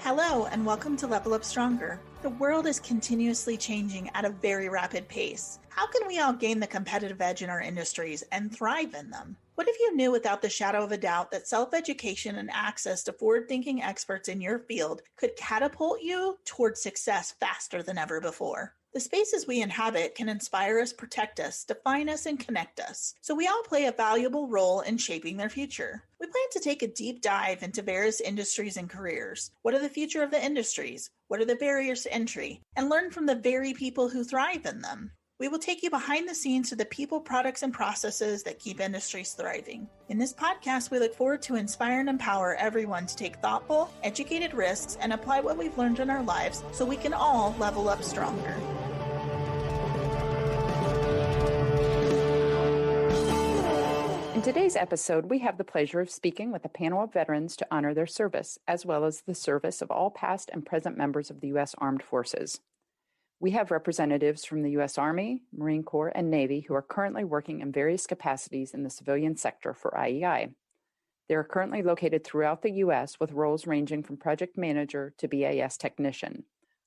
Hello, and welcome to Level Up Stronger. The world is continuously changing at a very rapid pace. How can we all gain the competitive edge in our industries and thrive in them? What if you knew without the shadow of a doubt that self-education and access to forward-thinking experts in your field could catapult you towards success faster than ever before? The spaces we inhabit can inspire us, protect us, define us, and connect us, so we all play a valuable role in shaping their future. We plan to take a deep dive into various industries and careers. What are the future of the industries? What are the barriers to entry? And learn from the very people who thrive in them. We will take you behind the scenes to the people, products, and processes that keep industries thriving. In this podcast, we look forward to inspire and empower everyone to take thoughtful, educated risks and apply what we've learned in our lives so we can all level up stronger. In today's episode, we have the pleasure of speaking with a panel of veterans to honor their service, as well as the service of all past and present members of the U.S. Armed Forces. We have representatives from the U.S. Army, Marine Corps, and Navy who are currently working in various capacities in the civilian sector for IEI. They are currently located throughout the U.S. with roles ranging from project manager to BAS Technician.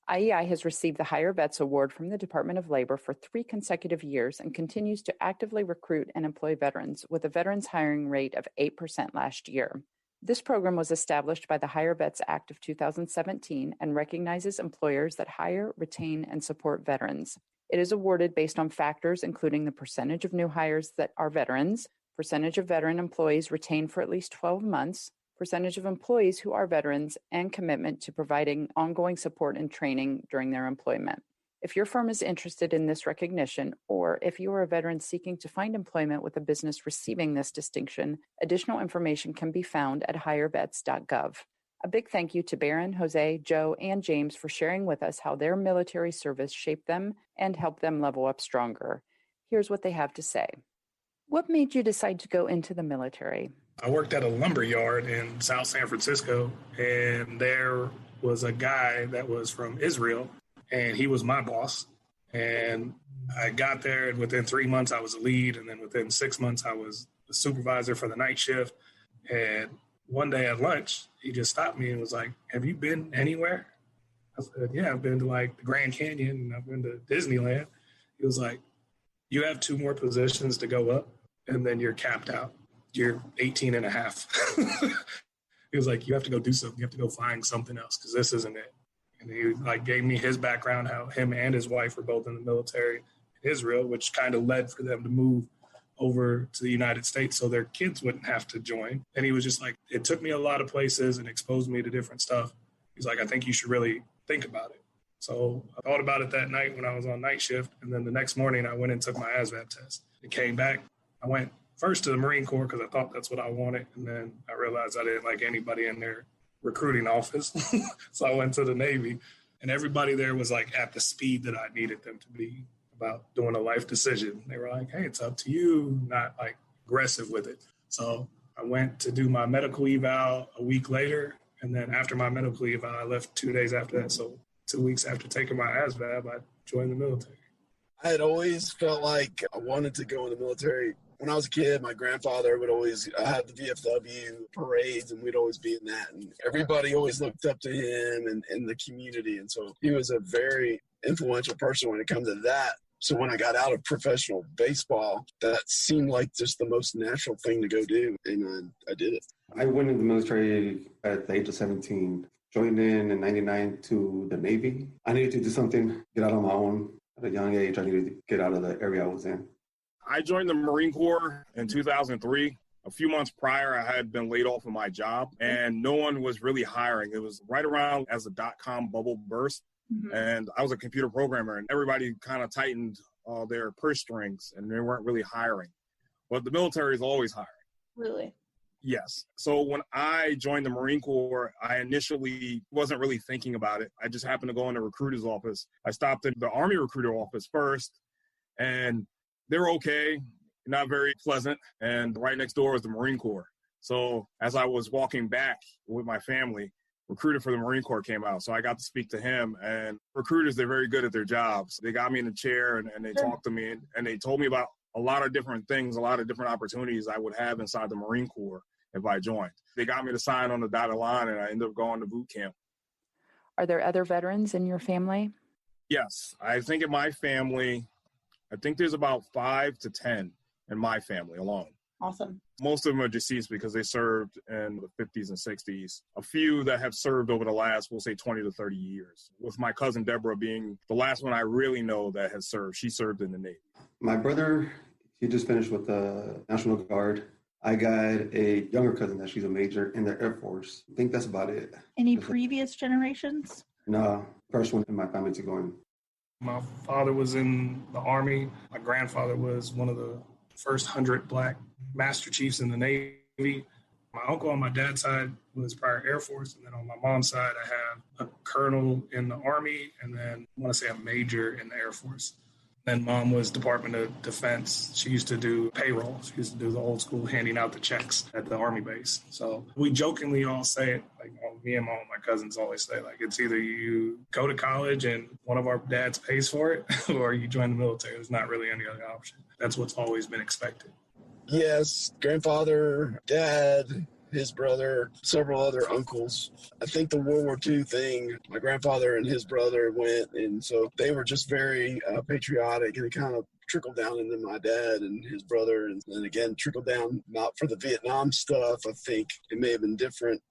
IEI has received the Hire Vets Award from the Department of Labor for 3 consecutive years and continues to actively recruit and employ veterans with a veterans hiring rate of 8% last year. This program was established by the Hire Vets Act of 2017 and recognizes employers that hire, retain, and support veterans. It is awarded based on factors including the percentage of new hires that are veterans, percentage of veteran employees retained for at least 12 months, percentage of employees who are veterans, and commitment to providing ongoing support and training during their employment. If your firm is interested in this recognition, or if you are a veteran seeking to find employment with a business receiving this distinction, additional information can be found at hirevets.gov. A big thank you to Baron, Jose, Joe, and James for sharing with us how their military service shaped them and helped them level up stronger. Here's what they have to say. What made you decide to go into the military? I worked at a lumber yard in South San Francisco, and there was a guy that was from Israel, and he was my boss. And I got there, and within 3 months, I was a lead, and then within 6 months, I was the supervisor for the night shift. And one day at lunch, he just stopped me and was like, "Have you been anywhere?" I said, "Yeah, I've been to like the Grand Canyon, and I've been to Disneyland." He was like, "You have 2 more positions to go up, and then you're capped out. You're 18 and a half." He was like, "You have to go do something. You have to go find something else because this isn't it." And he like gave me his background, how him and his wife were both in the military in Israel, which kind of led for them to move over to the United States so their kids wouldn't have to join. And he was just like, it took me a lot of places and exposed me to different stuff. He's like, "I think you should really think about it." So I thought about it that night when I was on night shift. And then the next morning I went and took my ASVAB test. It came back. I went first to the Marine Corps because I thought that's what I wanted. And then I realized I didn't like anybody in their recruiting office. So I went to the Navy, and everybody there was like at the speed that I needed them to be about doing a life decision. They were like, "Hey, it's up to you," not like aggressive with it. So I went to do my medical eval a week later. And then after my medical eval, I left 2 days after that. So 2 weeks after taking my ASVAB, I joined the military. I had always felt like I wanted to go in the military. When I was a kid, my grandfather would always have the VFW parades, and we'd always be in that. And everybody always looked up to him and in the community. And so he was a very influential person when it comes to that. So when I got out of professional baseball, that seemed like just the most natural thing to go do. And I did it. I went in the military at the age of 17, joined in 99 to the Navy. I needed to do something, get out on my own. At a young age, I needed to get out of the area I was in. I joined the Marine Corps in 2003. A few months prior, I had been laid off of my job, and no one was really hiring. It was right around as the dot-com bubble burst, and I was a computer programmer, and everybody kind of tightened their purse strings, and they weren't really hiring. But the military is always hiring. Really? Yes. So when I joined the Marine Corps, I initially wasn't really thinking about it. I just happened to go in the recruiter's office. I stopped at the Army recruiter office first, and they were okay, not very pleasant. And right next door was the Marine Corps. So as I was walking back with my family, recruiter for the Marine Corps came out. So I got to speak to him, and recruiters, they're very good at their jobs. They got me in the chair and they talked to me and they told me about a lot of different things, a lot of different opportunities I would have inside the Marine Corps if I joined. They got me to sign on the dotted line, and I ended up going to boot camp. Are there other veterans in your family? Yes. I think in my family, I think there's about 5 to 10 in my family alone. Awesome. Most of them are deceased because they served in the 50s and 60s. A few that have served over the last, we'll say 20 to 30 years, with my cousin Deborah being the last one I really know that has served. She served in the Navy. My brother, he just finished with the National Guard. I got a younger cousin that she's a major in the Air Force. I think that's about it. Any previous generations? No, first one in my family to go in. My father was in the Army. My grandfather was one of the first 100 Black Master Chiefs in the Navy. My uncle on my dad's side was prior Air Force. And then on my mom's side, I have a colonel in the Army and then I want to say a major in the Air Force. Then mom was Department of Defense. She used to do payroll. She used to do the old school handing out the checks at the Army base. So we jokingly all say it, like me and my cousins always say, like it's either you go to college and one of our dads pays for it or you join the military. There's not really any other option. That's what's always been expected. Yes, grandfather, dad, his brother, several other uncles. I think the World War II thing, my grandfather and his brother went, and so they were just very patriotic, and it kind of trickled down into my dad and his brother, and then again trickled down not for the Vietnam stuff. I think it may have been different.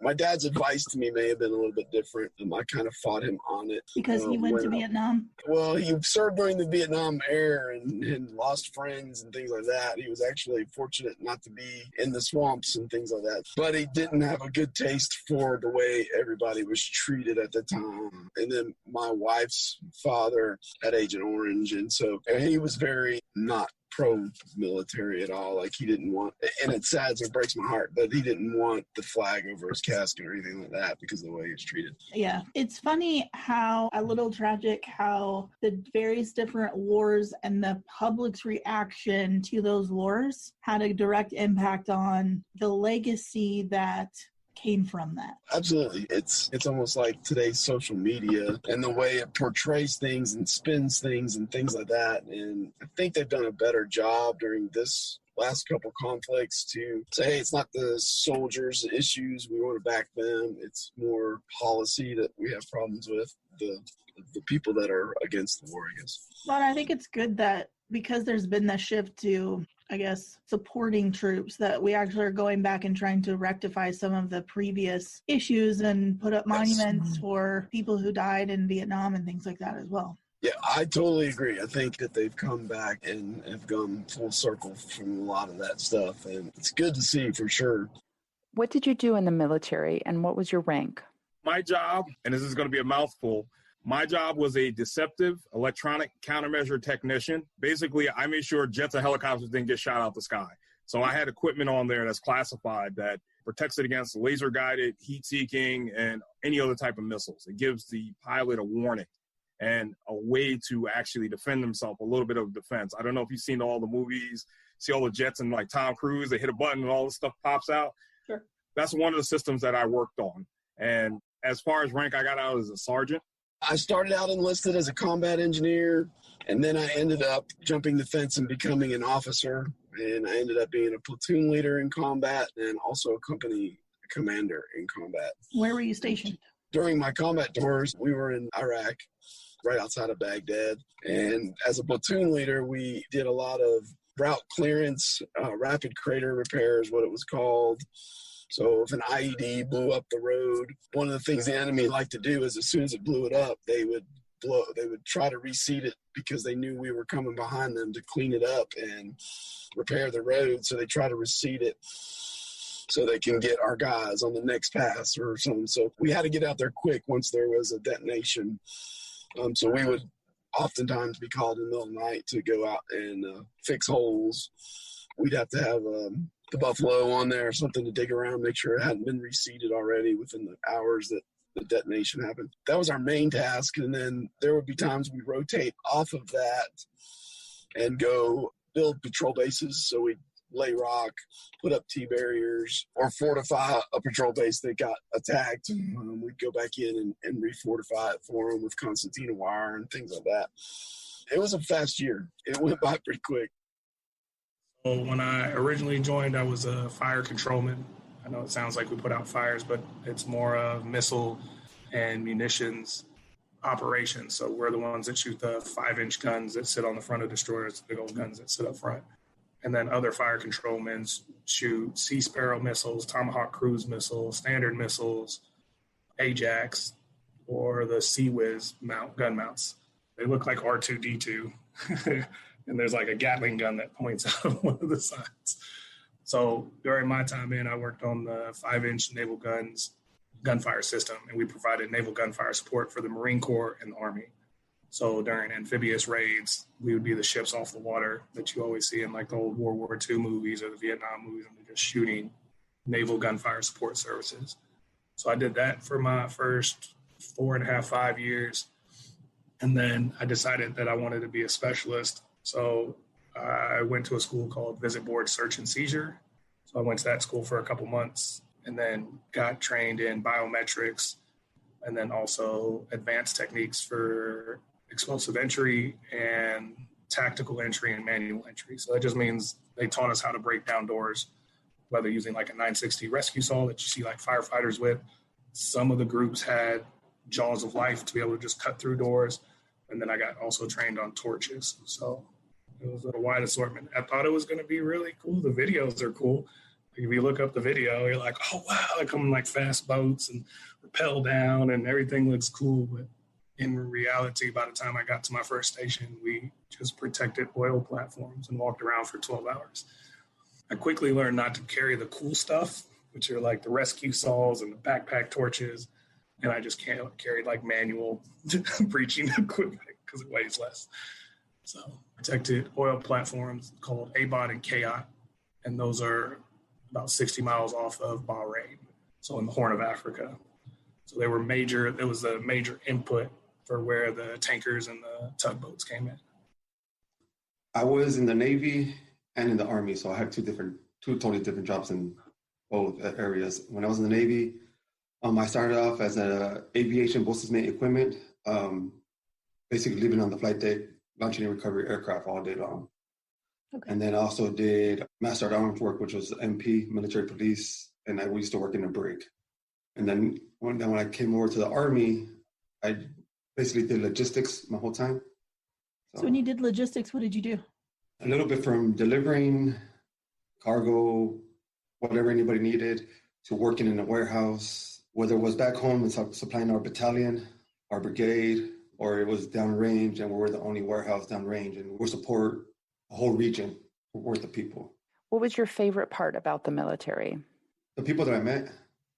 My dad's advice to me may have been a little bit different. I kind of fought him on it. Because he went to Vietnam? Well, he served during the Vietnam era and lost friends and things like that. He was actually fortunate not to be in the swamps and things like that. But he didn't have a good taste for the way everybody was treated at the time. And then my wife's father had Agent Orange, and so he was very not pro-military at all. Like he didn't want, and it's sad, so it breaks my heart, but he didn't want the flag over his casket or anything like that because of the way he was treated. Yeah. It's funny how, a little tragic, how the various different wars and the public's reaction to those wars had a direct impact on the legacy that came from that. Absolutely. It's almost like today's social media and the way it portrays things and spins things and things like that. And I think they've done a better job during this last couple conflicts to say, hey, it's not the soldiers' issues, we want to back them. It's more policy that we have problems with, the people that are against the war, I guess. Well, I think it's good that because there's been this shift to, I guess, supporting troops, that we actually are going back and trying to rectify some of the previous issues and put up monuments for people who died in Vietnam and things like that as well. Yeah, I totally agree. I think that they've come back and have gone full circle from a lot of that stuff, and it's good to see for sure. What did you do in the military, and what was your rank? My job, and this is going to be a mouthful, my job was a deceptive electronic countermeasure technician. Basically, I made sure jets and helicopters didn't get shot out the sky. So I had equipment on there that's classified that protects it against laser-guided, heat-seeking, and any other type of missiles. It gives the pilot a warning and a way to actually defend themselves, a little bit of defense. I don't know if you've seen all the movies, see all the jets and like Tom Cruise, they hit a button and all this stuff pops out. Sure. That's one of the systems that I worked on. And as far as rank, I got out as a sergeant. I started out enlisted as a combat engineer, and then I ended up jumping the fence and becoming an officer. And I ended up being a platoon leader in combat and also a company commander in combat. Where were you stationed? During my combat tours, we were in Iraq, right outside of Baghdad. And as a platoon leader, we did a lot of route clearance, rapid crater repair is what it was called. So if an IED blew up the road, one of the things the enemy liked to do is as soon as it blew it up, they would try to reseat it because they knew we were coming behind them to clean it up and repair the road. So they try to reseat it so they can get our guys on the next pass or something. So we had to get out there quick once there was a detonation. So we would oftentimes be called in the middle of the night to go out and fix holes. We'd have to have the Buffalo on there or something to dig around, make sure it hadn't been reseated already within the hours that the detonation happened. That was our main task. And then there would be times we rotate off of that and go build patrol bases. So we'd lay rock, put up T-barriers, or fortify a patrol base that got attacked. We'd go back in and refortify it for them with concertina wire and things like that. It was a fast year. It went by pretty quick. Well, when I originally joined, I was a fire controlman. I know it sounds like we put out fires, but it's more of missile and munitions operations. So we're the ones that shoot the 5-inch guns that sit on the front of destroyers, the big old guns that sit up front. And then other fire controlmen shoot Sea Sparrow missiles, Tomahawk cruise missiles, Standard missiles, Ajax, or the Sea Whiz gun mounts. They look like R2-D2. And there's like a Gatling gun that points out of one of the sides. So during my time in, I worked on the 5-inch naval gunfire system, and we provided naval gunfire support for the Marine Corps and the Army. So during amphibious raids, we would be the ships off the water that you always see in like the old World War II movies or the Vietnam movies, and they're just shooting naval gunfire support services. So I did that for my first 4.5, 5 years. And then I decided that I wanted to be a specialist. So I went to a school called Visit Board Search and Seizure. So I went to that school for a couple months and then got trained in biometrics and then also advanced techniques for explosive entry and tactical entry and manual entry. So that just means they taught us how to break down doors, whether using like a 960 rescue saw that you see like firefighters with. Some of the groups had jaws of life to be able to just cut through doors. And then I got also trained on torches. So it was a wide assortment. I thought it was going to be really cool. The videos are cool. If you look up the video, you're like, oh, wow, they come in like fast boats and rappel down and everything looks cool. But in reality, by the time I got to my first station, we just protected oil platforms and walked around for 12 hours. I quickly learned not to carry the cool stuff, which are like the rescue saws and the backpack torches. And I just carried like manual breaching equipment because it weighs less. So protected oil platforms called ABOT and KAOT. And those are about 60 miles off of Bahrain, so in the Horn of Africa. So they were major, it was a major input for where the tankers and the tugboats came in. I was in the Navy and in the Army, so I had two totally different jobs in both areas. When I was in the Navy, I started off as an aviation boatswain's mate equipment, basically living on the flight deck, launching and recovering aircraft all day long. Okay. And then I also did Master Arms work, which was MP, military police, and we used to work in a brig. And then when I came over to the Army, I basically did logistics my whole time. So when you did logistics, what did you do? A little bit from delivering cargo, whatever anybody needed, to working in a warehouse, whether it was back home and supplying our battalion, our brigade, or it was downrange and we were the only warehouse downrange and we support a whole region worth of people. What was your favorite part about the military? The people that I met,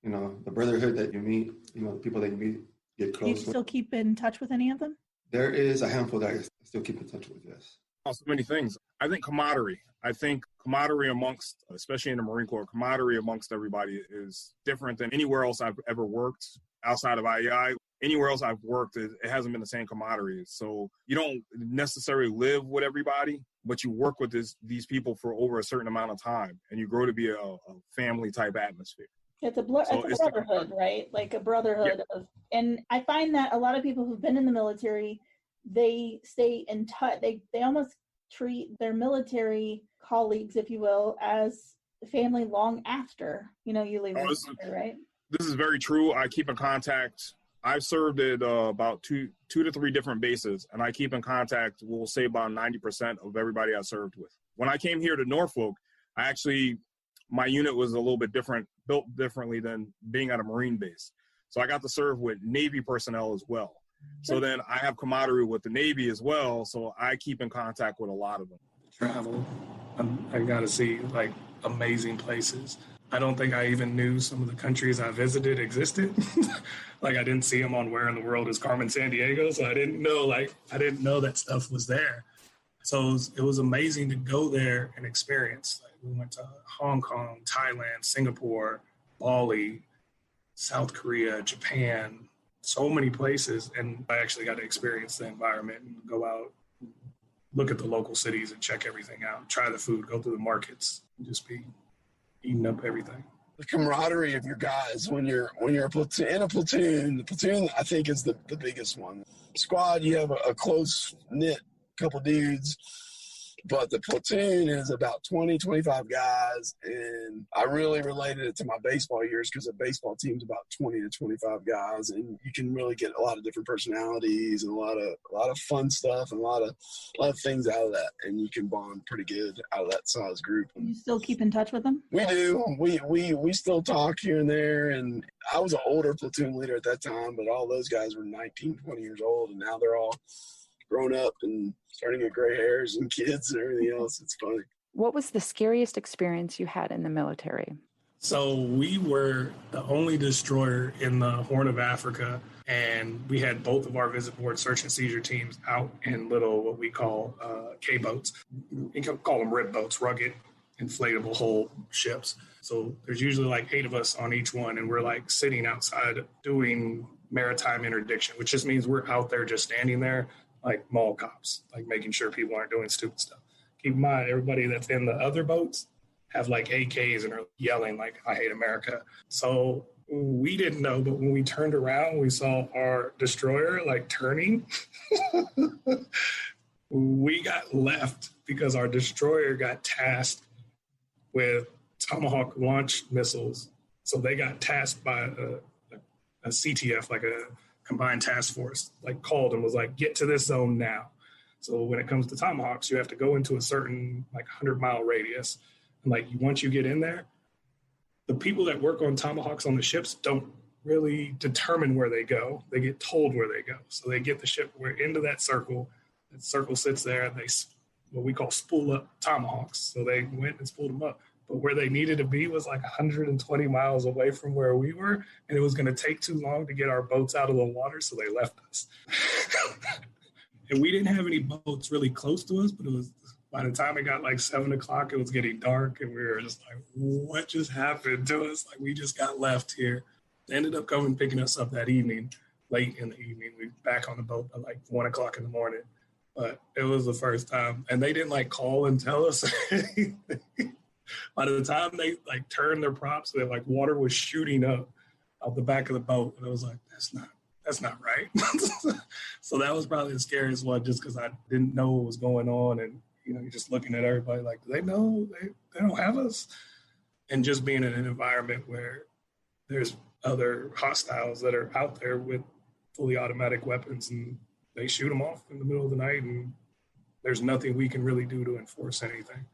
the brotherhood that you meet, the people that you meet, get close with. Do you still keep in touch with any of them? There is a handful that I still keep in touch with, yes. So many things. I think camaraderie. Amongst, especially in the Marine Corps, camaraderie amongst everybody is different than anywhere else I've ever worked outside of IEI. Anywhere else I've worked, it hasn't been the same camaraderie. So you don't necessarily live with everybody, but you work with these people for over a certain amount of time, and you grow to be a family type atmosphere. It's a brotherhood, right? Like a brotherhood and I find that a lot of people who've been in the military, they stay in touch. They almost treat their military colleagues, if you will, as family long after, you leave, right? This is very true. I keep in contact. I've served at about two to three different bases, and I keep in contact, we'll say about 90% of everybody I served with. When I came here to Norfolk, my unit was a little bit different, built differently than being at a Marine base. So I got to serve with Navy personnel as well. So then I have camaraderie with the Navy as well, so I keep in contact with a lot of them. Travel. I got to see, like, amazing places. I don't think I even knew some of the countries I visited existed. Like, I didn't see them on Where in the World is Carmen Sandiego, so I didn't know that stuff was there. So it was amazing to go there and experience. Like, we went to Hong Kong, Thailand, Singapore, Bali, South Korea, Japan, so many places. And I actually got to experience the environment and go out, look at the local cities and check everything out, try the food, go through the markets, and just be eating up everything. The camaraderie of your guys when you're in a platoon. The platoon, I think, is the biggest one. Squad, you have a close knit couple dudes. But the platoon is about 20, 25 guys, and I really related it to my baseball years because a baseball team's about 20 to 25 guys, and you can really get a lot of different personalities and a lot of fun stuff and a lot of things out of that, and you can bond pretty good out of that size group. You still keep in touch with them? We do. We still talk here and there, and I was an older platoon leader at that time, but all those guys were 19, 20 years old, and now they're all grown up and starting to get gray hairs and kids and everything else. It's funny. What was the scariest experience you had in the military? So we were the only destroyer in the Horn of Africa, and we had both of our visit board search and seizure teams out in little what we call K-boats. You can call them rib boats, rugged, inflatable hull ships. So there's usually like 8 of us on each one, and we're like sitting outside doing maritime interdiction, which just means we're out there just standing there like mall cops, like making sure people aren't doing stupid stuff. Keep in mind, everybody that's in the other boats have like AKs and are yelling like, I hate America. So we didn't know, but when we turned around, we saw our destroyer like turning. We got left because our destroyer got tasked with Tomahawk launch missiles. So they got tasked by a CTF, like a combined task force, like called and was like, get to this zone now. So when it comes to Tomahawks, you have to go into a certain like 100-mile radius. And like once you get in there, the people that work on Tomahawks on the ships don't really determine where they go. They get told where they go. So they get the ship into that circle. That circle sits there, and they what we call spool up Tomahawks. So they went and spooled them up. But where they needed to be was like 120 miles away from where we were, and it was going to take too long to get our boats out of the water, so they left us. And we didn't have any boats really close to us, but it was by the time it got like 7 o'clock, it was getting dark, and we were just like, what just happened to us? Like, we just got left here. They ended up coming picking us up that evening, late in the evening. We were back on the boat at like 1 o'clock in the morning. But it was the first time. And they didn't like call and tell us anything. By the time they like turned their props, they like water was shooting up out the back of the boat, and it was like, that's not right. So that was probably the scariest one, just because I didn't know what was going on, and you're just looking at everybody like, do they know they don't have us? And just being in an environment where there's other hostiles that are out there with fully automatic weapons, and they shoot them off in the middle of the night, and there's nothing we can really do to enforce anything.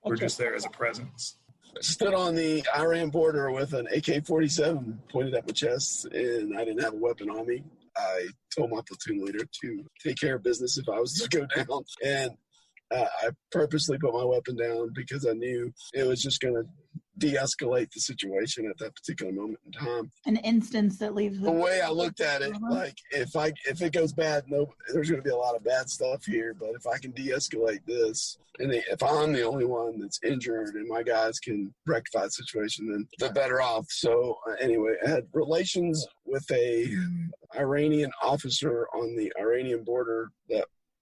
We're just there as a presence. I stood on the Iran border with an AK-47 pointed at my chest, and I didn't have a weapon on me. I told my platoon leader to take care of business if I was to go down, and I purposely put my weapon down because I knew it was just going to de-escalate the situation at that particular moment in time. An instance that leaves the way I looked at it, like if it goes bad, there's going to be a lot of bad stuff here. But if I can de-escalate this, and if I'm the only one that's injured and my guys can rectify the situation, then they're better off. So anyway, I had relations with a Iranian officer on the Iranian border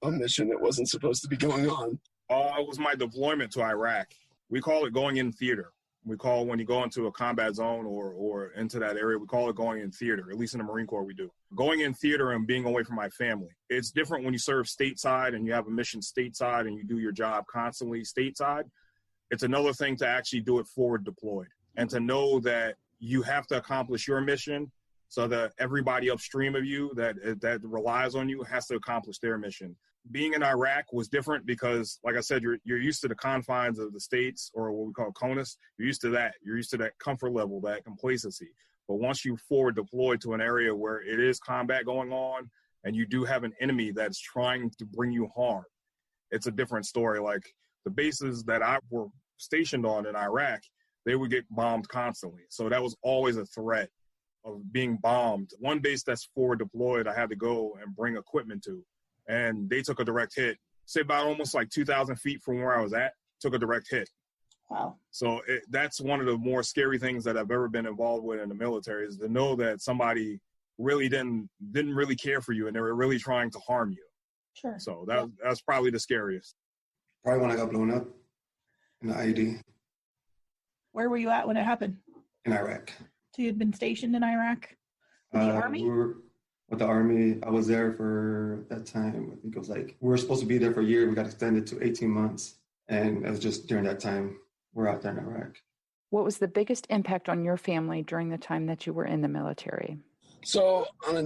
a mission that wasn't supposed to be going on. It was my deployment to Iraq. We call it going in theater. We call when you go into a combat zone or into that area, we call it going in theater. At least in the Marine Corps, we do. Going in theater and being away from my family. It's different when you serve stateside and you have a mission stateside and you do your job constantly stateside. It's another thing to actually do it forward deployed and to know that you have to accomplish your mission so that everybody upstream of you that relies on you has to accomplish their mission. Being in Iraq was different because, like I said, you're used to the confines of the states, or what we call CONUS. You're used to that. You're used to that comfort level, that complacency. But once you forward deploy to an area where it is combat going on and you do have an enemy that's trying to bring you harm, it's a different story. Like the bases that I were stationed on in Iraq, they would get bombed constantly. So that was always a threat of being bombed. One base that's forward deployed, I had to go and bring equipment to. And they took a direct hit. Say about almost like 2,000 feet from where I was at, took a direct hit. Wow. So that's one of the more scary things that I've ever been involved with in the military, is to know that somebody really didn't really care for you and they were really trying to harm you. Sure. So that's probably the scariest. Probably when I got blown up in the IED. Where were you at when it happened? In Iraq. So you'd been stationed in Iraq? In the Army? with the Army. I was there for that time. I think it was like, we were supposed to be there for a year. We got extended to 18 months. And it was just during that time, we're out there in Iraq. What was the biggest impact on your family during the time that you were in the military? So on the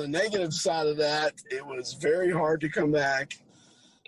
negative side of that, it was very hard to come back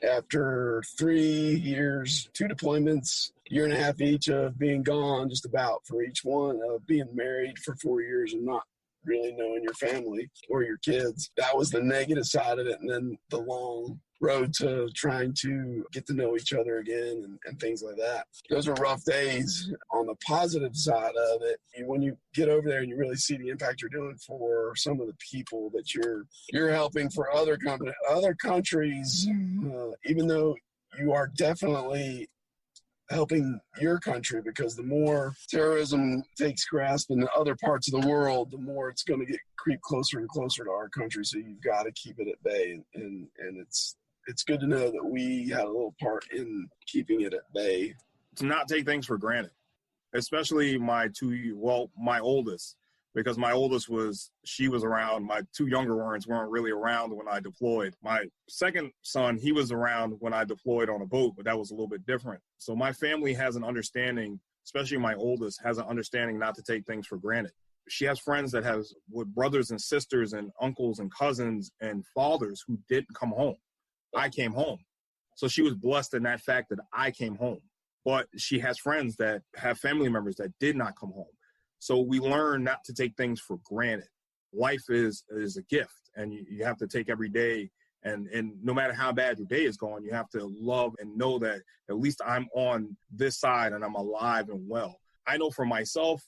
after 3 years, 2 deployments, year and a half each of being gone just about for each one, of being married for 4 years and not really knowing your family or your kids. That was the negative side of it. And then the long road to trying to get to know each other again and things like that. Those were rough days. On the positive side of it, when you get over there and you really see the impact you're doing for some of the people that you're helping for other countries, even though you are definitely helping your country, because the more terrorism takes grasp in the other parts of the world, the more it's going to creep closer and closer to our country. So you've got to keep it at bay, and it's good to know that we had a little part in keeping it at bay. To not take things for granted, especially my oldest, because my oldest she was around. My 2 younger ones weren't really around when I deployed. My second son, he was around when I deployed on a boat, but that was a little bit different. So my family has an understanding, especially my oldest, has an understanding not to take things for granted. She has friends that have with brothers and sisters and uncles and cousins and fathers who didn't come home. I came home. So she was blessed in that fact that I came home. But she has friends that have family members that did not come home. So we learn not to take things for granted. Life is a gift, and you have to take every day. And no matter how bad your day is going, you have to love and know that at least I'm on this side and I'm alive and well. I know for myself,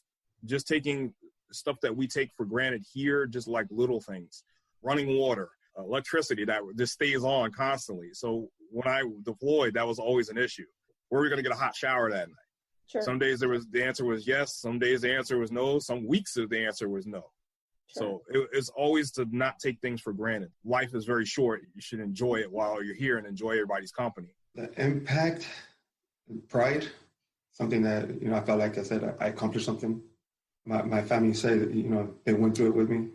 just taking stuff that we take for granted here, just like little things, running water, electricity that just stays on constantly. So when I deployed, that was always an issue. Where are we going to get a hot shower that night? Sure. Some days the answer was yes. Some days the answer was no. Some weeks the answer was no. Sure. So it's always to not take things for granted. Life is very short. You should enjoy it while you're here and enjoy everybody's company. The impact, pride, something that, I felt like I said, I accomplished something. My family said, they went through it with me.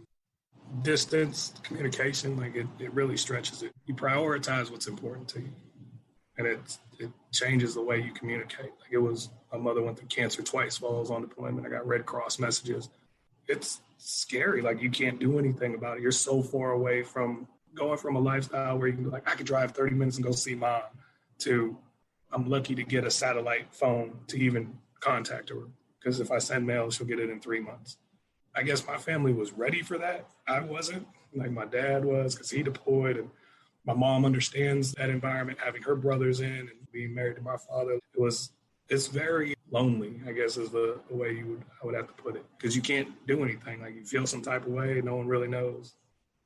Distance, communication, it really stretches it. You prioritize what's important to you. And it changes the way you communicate. My mother went through cancer twice while I was on deployment. I got Red Cross messages. It's scary. You can't do anything about it. You're so far away from going from a lifestyle where you can be I could drive 30 minutes and go see mom, to I'm lucky to get a satellite phone to even contact her. Because if I send mail, she'll get it in 3 months. I guess my family was ready for that. I wasn't. My dad was, because he deployed, and my mom understands that environment, having her brothers in and being married to my father. It's very lonely, I guess, is the way I would have to put it, because you can't do anything. You feel some type of way, no one really knows.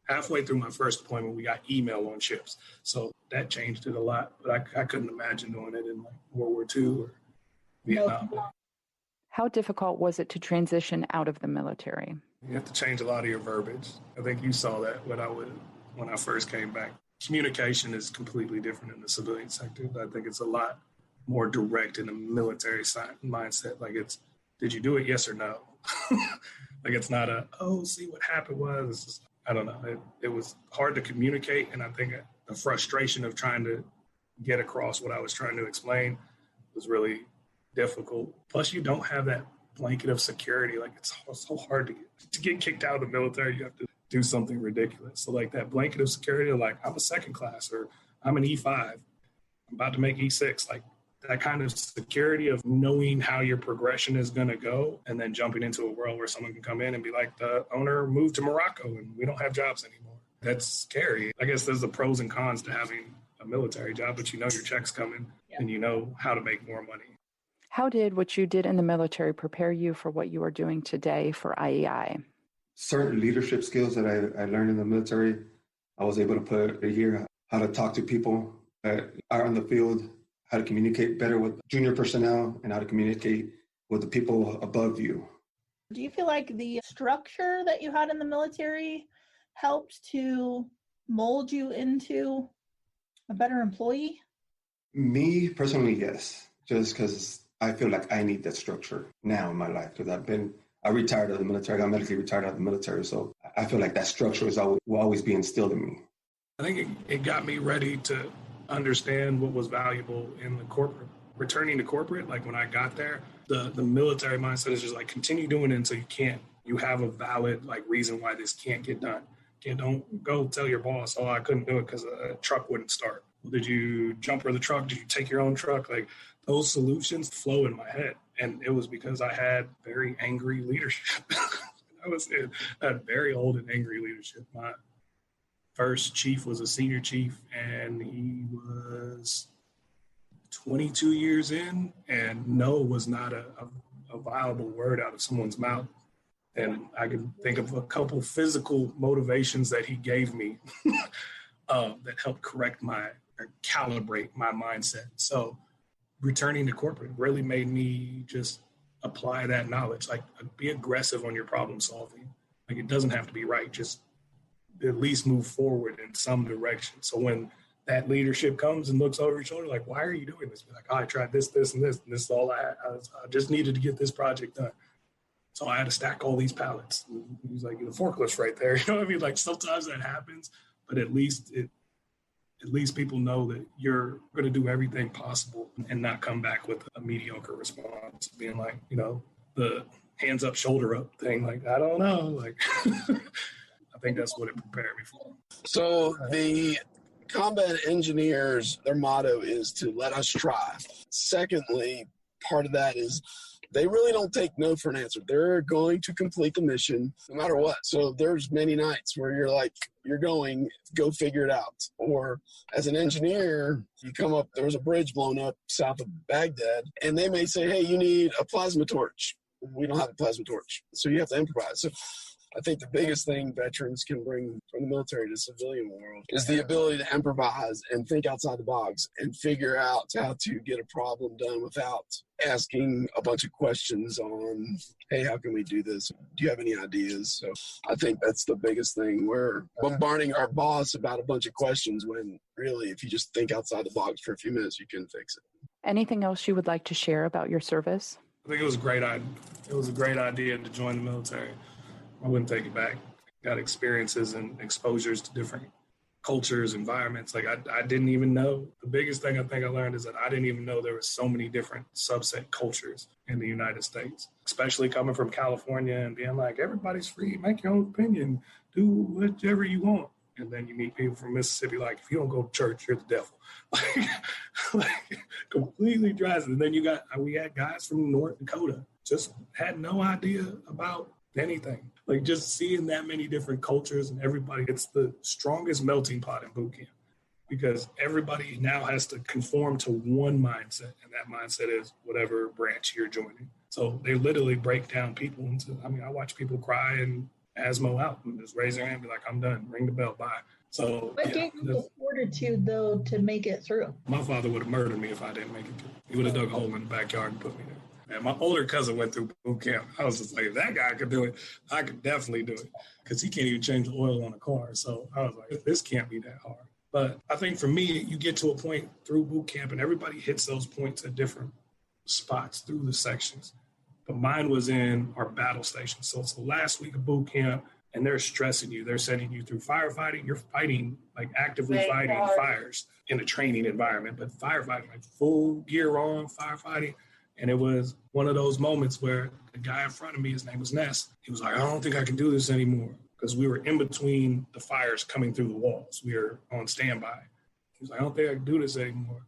Halfway through my first deployment, we got email on ships. So that changed it a lot, but I couldn't imagine doing it in World War II or Vietnam. How difficult was it to transition out of the military? You have to change a lot of your verbiage. I think you saw that when I first came back. Communication is completely different in the civilian sector. I think it's a lot more direct in the military mindset. Did you do it? Yes or no? It's not see what happened was. It's just, I don't know. It was hard to communicate. And I think the frustration of trying to get across what I was trying to explain was really difficult. Plus, you don't have that blanket of security. It's so hard to get kicked out of the military. You have to do something ridiculous. So that blanket of security, I'm a second class, or I'm an E5, I'm about to make E6, that kind of security of knowing how your progression is going to go, and then jumping into a world where someone can come in and be the owner moved to Morocco and we don't have jobs anymore. That's scary. I guess there's the pros and cons to having a military job, but your check's coming, and you know how to make more money. How did what you did in the military prepare you for what you are doing today for IEI? Certain leadership skills that I learned in the military, I was able to put here, how to talk to people that are on the field, how to communicate better with junior personnel, and how to communicate with the people above you. Do you feel like the structure that you had in the military helped to mold you into a better employee? Me personally, yes, just because I feel like I need that structure now in my life, because I've been I retired out of the military. I got medically retired out of the military. So I feel like that structure will always be instilled in me. I think it got me ready to understand what was valuable in the corporate. Returning to corporate, like when I got there, the military mindset is just like continue doing it until you can't. You have a valid like reason why this can't get done. Don't go tell your boss, oh, I couldn't do it because a truck wouldn't start. Well, did you jumper the truck? Did you take your own truck? Like those solutions flow in my head. And it was because I had very angry leadership. I had very old and angry leadership. My first chief was a senior chief, and he was 22 years in, and no was not a viable word out of someone's mouth. And I can think of a couple physical motivations that he gave me that helped calibrate my mindset. So returning to corporate really made me just apply that knowledge, like be aggressive on your problem solving. Like it doesn't have to be right, just at least move forward in some direction. So when that leadership comes and looks over your shoulder, like, why are you doing this? Be like, oh, I tried this, and this is all I just needed to get this project done. So I had to stack all these pallets. He's like, the forklift's right there. You know what I mean? Like sometimes that happens, but at least people know that you're going to do everything possible and not come back with a mediocre response, being like, the hands up, shoulder up thing. Like, I don't know. Like, I think that's what it prepared me for. So the combat engineers, their motto is to let us try. Secondly, part of that is they really don't take no for an answer. They're going to complete the mission no matter what. So there's many nights where you're like, go figure it out. Or as an engineer, you come up, there was a bridge blown up south of Baghdad, and they may say, hey, you need a plasma torch. We don't have a plasma torch. So you have to improvise. So I think the biggest thing veterans can bring from the military to the civilian world is the ability to improvise and think outside the box and figure out how to get a problem done without asking a bunch of questions on, hey, how can we do this? Do you have any ideas? So I think that's the biggest thing. We're bombarding our boss about a bunch of questions when really, if you just think outside the box for a few minutes, you can fix it. Anything else you would like to share about your service? I think it was a great idea. It was a great idea to join the military. I wouldn't take it back. Got experiences and exposures to different cultures, environments. Like I didn't even know. The biggest thing I think I learned is that I didn't even know there were so many different subset cultures in the United States, especially coming from California and being like, everybody's free, make your own opinion, do whatever you want. And then you meet people from Mississippi, like, if you don't go to church, you're the devil. Like completely drives it. And then we had guys from North Dakota, just had no idea about anything. Like just seeing that many different cultures and everybody, it's the strongest melting pot in boot camp because everybody now has to conform to one mindset, and that mindset is whatever branch you're joining. So they literally break down people into, I watch people cry and asthma out and just raise their hand and be like, I'm done, ring the bell, bye. So what gave you the fortitude though to make it through? My father would have murdered me if I didn't make it through. He would have dug a hole in the backyard and put me there. And my older cousin went through boot camp. I was just like, if that guy could do it, I could definitely do it because he can't even change the oil on a car. So I was like, this can't be that hard. But I think for me, you get to a point through boot camp and everybody hits those points at different spots through the sections. But mine was in our battle station. So it's the last week of boot camp and they're stressing you. They're sending you through firefighting. You're fighting, like actively fighting fires in a training environment, but firefighting, like full gear on, firefighting. And it was one of those moments where the guy in front of me, his name was Ness, he was like, I don't think I can do this anymore because we were in between the fires coming through the walls. We were on standby. He was like, I don't think I can do this anymore.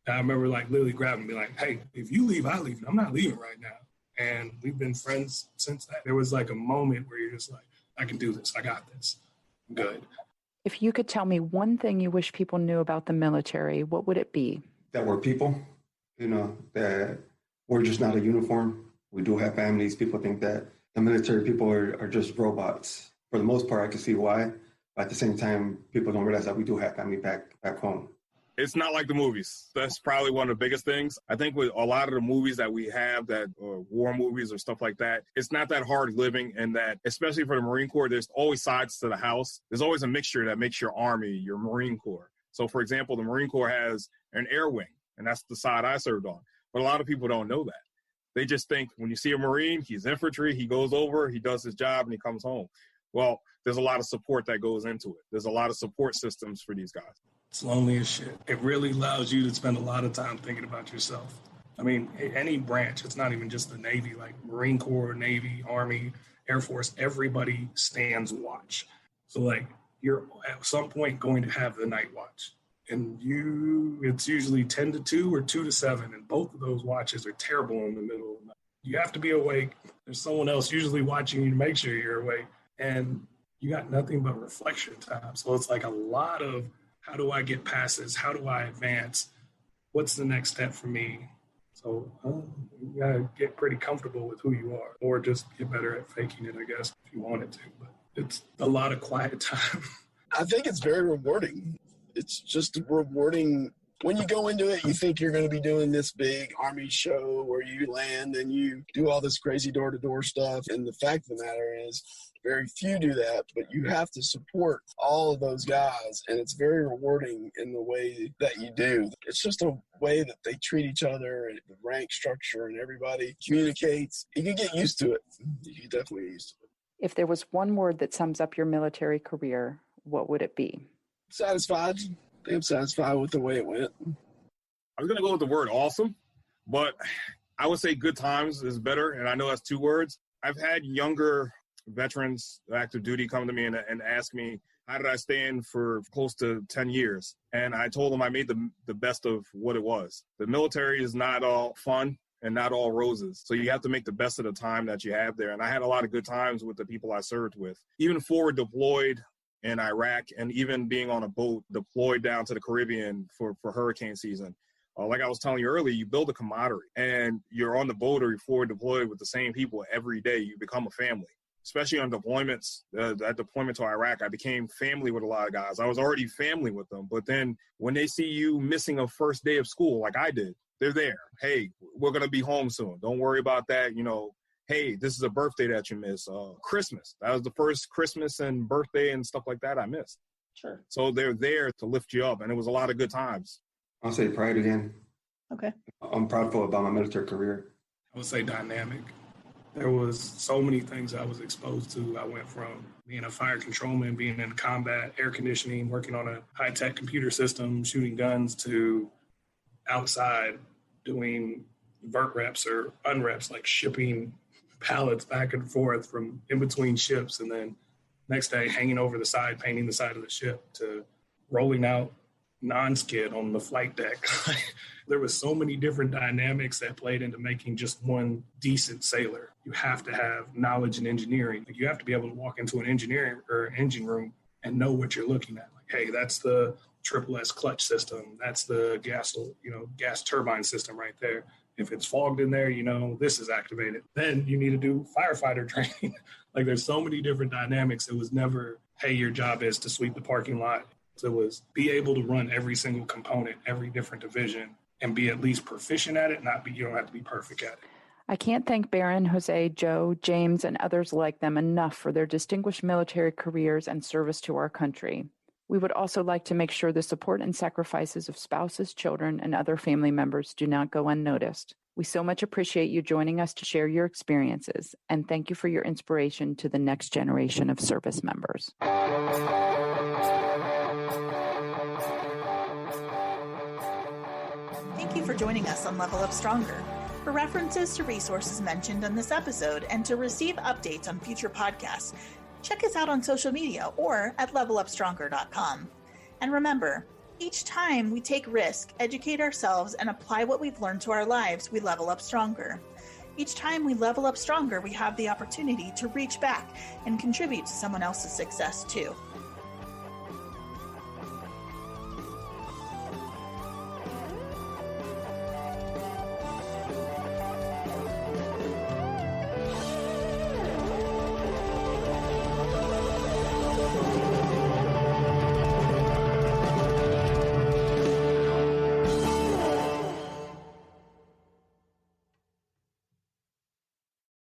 And I remember like literally grabbing me like, hey, if you leave, I leave. I'm not leaving right now. And we've been friends since that. There was like a moment where you're just like, I can do this. I got this. I'm good. If you could tell me one thing you wish people knew about the military, what would it be? That we're people, that we're just not a uniform. We do have families. People think that the military people are just robots. For the most part, I can see why. But at the same time, people don't realize that we do have family back home. It's not like the movies. That's probably one of the biggest things. I think with a lot of the movies that we have that war movies or stuff like that, it's not that hard living, and that, especially for the Marine Corps, there's always sides to the house. There's always a mixture that makes your Army, your Marine Corps. So, for example, the Marine Corps has an air wing, and that's the side I served on. But a lot of people don't know that. They just think when you see a Marine, he's infantry, he goes over, he does his job, and he comes home. Well, there's a lot of support that goes into it. There's a lot of support systems for these guys. It's lonely as shit. It really allows you to spend a lot of time thinking about yourself. I mean, any branch, it's not even just the Navy, like Marine Corps, Navy, Army, Air Force, everybody stands watch. So like you're at some point going to have the night watch. And it's usually 10 to 2 or 2 to 7. And both of those watches are terrible in the middle of the night. You have to be awake. There's someone else usually watching you to make sure you're awake. And you got nothing but reflection time. So it's like a lot of, how do I get past this? How do I advance? What's the next step for me? So you got to get pretty comfortable with who you are, or just get better at faking it, I guess, if you wanted to. But it's a lot of quiet time. I think it's very rewarding. It's just rewarding. When you go into it, you think you're going to be doing this big Army show where you land and you do all this crazy door-to-door stuff. And the fact of the matter is, very few do that, but you have to support all of those guys, and it's very rewarding in the way that you do. It's just a way that they treat each other, and the rank structure, and everybody communicates. You can get used to it. You can definitely get used to it. If there was one word that sums up your military career, what would it be? Satisfied. I'm satisfied with the way it went. I was going to go with the word awesome, but I would say good times is better, and I know that's 2 words. I've had younger veterans, active duty, come to me and ask me, how did I stay in for close to 10 years? And I told them I made the best of what it was. The military is not all fun and not all roses. So you have to make the best of the time that you have there. And I had a lot of good times with the people I served with. Even forward deployed in Iraq, and even being on a boat deployed down to the Caribbean for hurricane season. Like I was telling you earlier, you build a camaraderie, and you're on the boat or you're forward deployed with the same people every day. You become a family. Especially on deployments, that deployment to Iraq, I became family with a lot of guys. I was already family with them. But then when they see you missing a first day of school, like I did, they're there. Hey, we're going to be home soon. Don't worry about that. You know, hey, this is a birthday that you missed. Christmas. That was the first Christmas and birthday and stuff like that I missed. Sure. So they're there to lift you up. And it was a lot of good times. I'll say pride again. Okay. I'm proudful about my military career. I would say dynamic. There was so many things I was exposed to. I went from being a fire controlman, being in combat, air conditioning, working on a high-tech computer system, shooting guns, to outside doing vert reps or unreps, like shipping pallets back and forth from in between ships, and then next day hanging over the side, painting the side of the ship, to rolling out non-skid on the flight deck. There was so many different dynamics that played into making just one decent sailor. You have to have knowledge in engineering. You have to be able to walk into an engineering or engine room and know what you're looking at. Like, hey, that's the triple S clutch system. That's the gas turbine system right there. If it's fogged in there, this is activated. Then you need to do firefighter training. Like, there's so many different dynamics. It was never, hey, your job is to sweep the parking lot. It was be able to run every single component, every different division, and be at least proficient at it. You don't have to be perfect at it. I can't thank Baron, Jose, Joe, James, and others like them enough for their distinguished military careers and service to our country. We would also like to make sure the support and sacrifices of spouses, children, and other family members do not go unnoticed. We so much appreciate you joining us to share your experiences, and thank you for your inspiration to the next generation of service members. Thank you for joining us on Level Up Stronger. For references to resources mentioned in this episode and to receive updates on future podcasts, check us out on social media or at levelupstronger.com. And remember, each time we take risk, educate ourselves, and apply what we've learned to our lives, we level up stronger. Each time we level up stronger, we have the opportunity to reach back and contribute to someone else's success too.